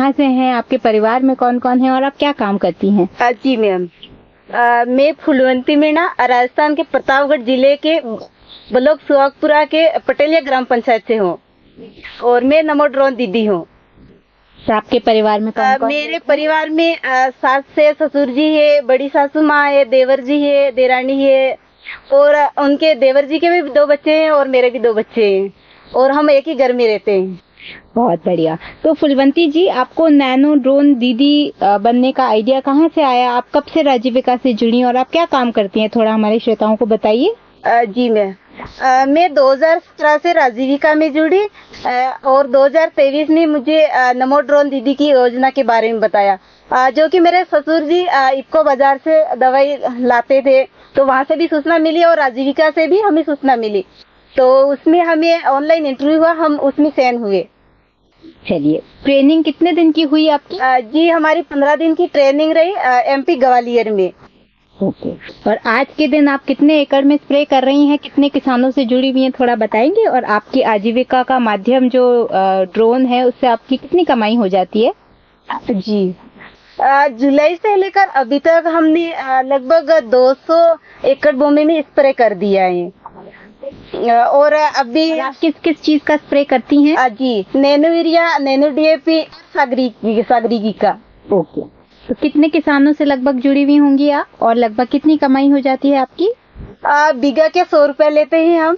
कहाँ से हैं, आपके परिवार में कौन कौन है और आप क्या काम करती हैं? जी मैम, मैं फूलवंती मीणा राजस्थान के प्रतापगढ़ जिले के ब्लॉक सुहागपुरा के पटेलिया ग्राम पंचायत से हूँ और मैं नमो ड्रोन दीदी हूँ। तो आपके परिवार में कौन कौन मेरे परिवार में सास से ससुर जी है, बड़ी सासू माँ है, देवर जी है, देरानी है और उनके देवर जी के भी 2 बच्चे हैं और मेरे भी 2 बच्चे हैं और हम एक ही घर में रहते हैं। बहुत बढ़िया। तो फूलवंती जी, आपको नैनो ड्रोन दीदी बनने का आइडिया कहाँ से आया? आप कब से राजीविका से जुड़ी और आप क्या काम करती हैं, थोड़ा हमारे श्रोताओं को बताइए। जी मैं 2017 से राजीविका में जुड़ी और 2023 में मुझे नमो ड्रोन दीदी की योजना के बारे में बताया, जो कि मेरे ससुर जी इफ्को बाजार से दवाई लाते थे, तो वहाँ से भी सूचना मिली और राजीविका से भी हमें सूचना मिली, तो उसमें हमें ऑनलाइन इंटरव्यू हुआ, हम उसमें चयन हुए। चलिए, ट्रेनिंग कितने दिन की हुई आपकी? जी हमारी 15 दिन की ट्रेनिंग रही MP ग्वालियर में। ओके। और आज के दिन आप कितने एकड़ में स्प्रे कर रही हैं, कितने किसानों से जुड़ी हुई हैं, थोड़ा बताएंगे? और आपकी आजीविका का माध्यम जो ड्रोन है, उससे आपकी कितनी कमाई हो जाती है? जी जुलाई से लेकर अभी तक हमने लगभग 200 एकड़ भूमि में स्प्रे कर दिया है। और अभी आप किस किस चीज का स्प्रे करती हैं? जी नैनो यूरिया, नैनो DAP, सागरिकी का। ओके। तो कितने किसानों से लगभग जुड़ी हुई होंगी आप, और लगभग कितनी कमाई हो जाती है आपकी? बीघा के 100 रुपए लेते हैं हम,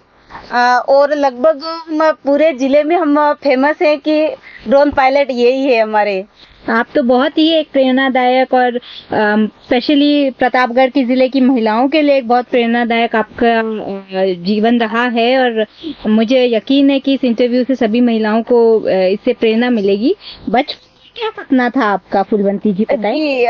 और लगभग हम पूरे जिले में हम फेमस हैं कि ड्रोन पायलट यही है हमारे। आप तो बहुत ही एक प्रेरणादायक और स्पेशली प्रतापगढ़ के जिले की महिलाओं के लिए एक बहुत प्रेरणादायक आपका जीवन रहा है, और मुझे यकीन है कि इस इंटरव्यू से सभी महिलाओं को इससे प्रेरणा मिलेगी। बचपन क्या सपना था आपका, फूलवंती जी बताइए।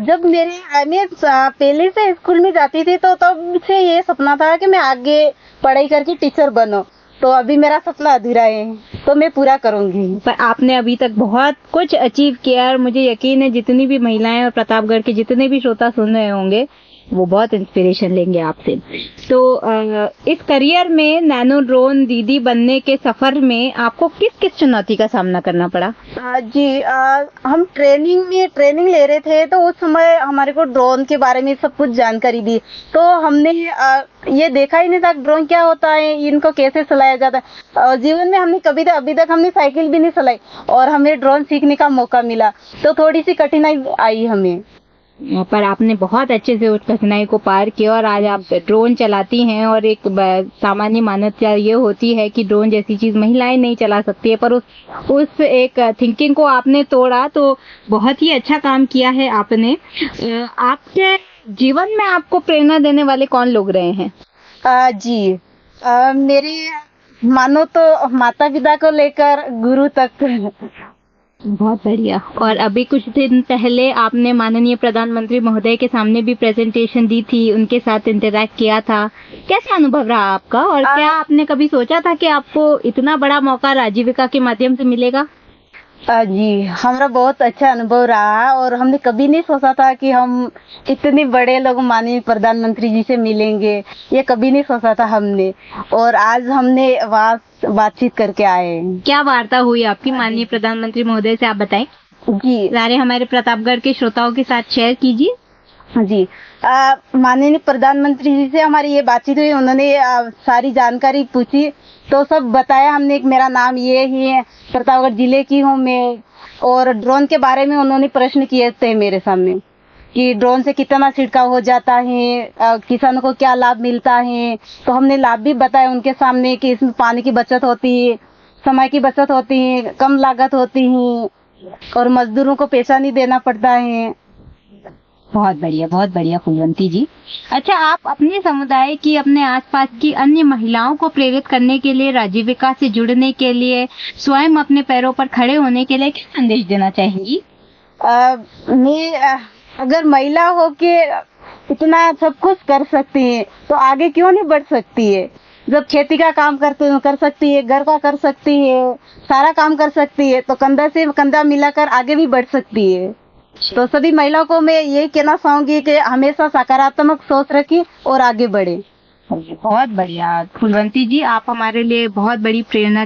जब मैं पहले से स्कूल में जाती थी तो तब से ये सपना था कि मैं आगे पढ़ाई करके टीचर बनूं, तो अभी मेरा सपना अधूरा है, तो मैं पूरा करूंगी। पर आपने अभी तक बहुत कुछ अचीव किया और मुझे यकीन है जितनी भी महिलाएं और प्रतापगढ़ के जितने भी श्रोता सुन रहे होंगे वो बहुत इंस्पिरेशन लेंगे आपसे। तो इस करियर में नैनो ड्रोन दीदी बनने के सफर में आपको किस किस चुनौती का सामना करना पड़ा? जी हम ट्रेनिंग ले रहे थे, तो उस समय हमारे को ड्रोन के बारे में सब कुछ जानकारी दी, तो हमने ये देखा ही नहीं था ड्रोन क्या होता है, इनको कैसे चलाया जाता है। और जीवन में हमने अभी तक हमने साइकिल भी नहीं चलाई और हमें ड्रोन सीखने का मौका मिला, तो थोड़ी सी कठिनाई आई हमें, पर आपने बहुत अच्छे से उस कठिनाई को पार किया और आज आप ड्रोन चलाती हैं। और एक सामान्य मान्यता ये होती है कि ड्रोन जैसी चीज महिलाएं नहीं चला सकती है, पर उस एक थिंकिंग को आपने तोड़ा, तो बहुत ही अच्छा काम किया है आपने। आपके जीवन में आपको प्रेरणा देने वाले कौन लोग रहे हैं? जी मेरे मानो तो माता पिता को लेकर गुरु तक। बहुत बढ़िया। और अभी कुछ दिन पहले आपने माननीय प्रधानमंत्री महोदय के सामने भी प्रेजेंटेशन दी थी, उनके साथ इंटरैक्ट किया था, कैसा अनुभव रहा आपका? और क्या आपने कभी सोचा था कि आपको इतना बड़ा मौका राजीविका के माध्यम से मिलेगा? जी हमारा बहुत अच्छा अनुभव रहा और हमने कभी नहीं सोचा था कि हम इतने बड़े लोग माननीय प्रधानमंत्री जी से मिलेंगे, ये कभी नहीं सोचा था हमने, और आज हमने बातचीत करके आए। क्या वार्ता हुई आपकी माननीय प्रधानमंत्री महोदय से, आप बताएं। जी सारे हमारे प्रतापगढ़ के श्रोताओं के साथ शेयर कीजिए। जी माननीय प्रधानमंत्री जी से हमारी ये बातचीत हुई, उन्होंने सारी जानकारी पूछी, तो सब बताया हमने। मेरा नाम ये ही है, प्रतापगढ़ जिले की हूँ मैं, और ड्रोन के बारे में उन्होंने प्रश्न किए थे मेरे सामने कि ड्रोन से कितना छिड़काव हो जाता है, किसानों को क्या लाभ मिलता है, तो हमने लाभ भी बताया उनके सामने कि इसमें पानी की बचत होती है, समय की बचत होती है, कम लागत होती है और मजदूरों को पैसा नहीं देना पड़ता है। बहुत बढ़िया फूलवंती जी। अच्छा, आप अपने समुदाय की, अपने आसपास की अन्य महिलाओं को प्रेरित करने के लिए, राजीविका से जुड़ने के लिए, स्वयं अपने पैरों पर खड़े होने के लिए क्या संदेश देना चाहेंगी? मैं अगर महिला हो के इतना सब कुछ कर सकती है तो आगे क्यों नहीं बढ़ सकती है? जब खेती का काम कर सकती है, घर का कर सकती है, सारा काम कर सकती है, तो कंधा से कंधा मिलाकर आगे भी बढ़ सकती है। तो सभी महिलाओं को मैं यही कहना चाहूंगी कि हमेशा सकारात्मक सोच रखें और आगे बढ़े। बहुत बढ़िया फूलवंती जी, आप हमारे लिए बहुत बड़ी प्रेरणा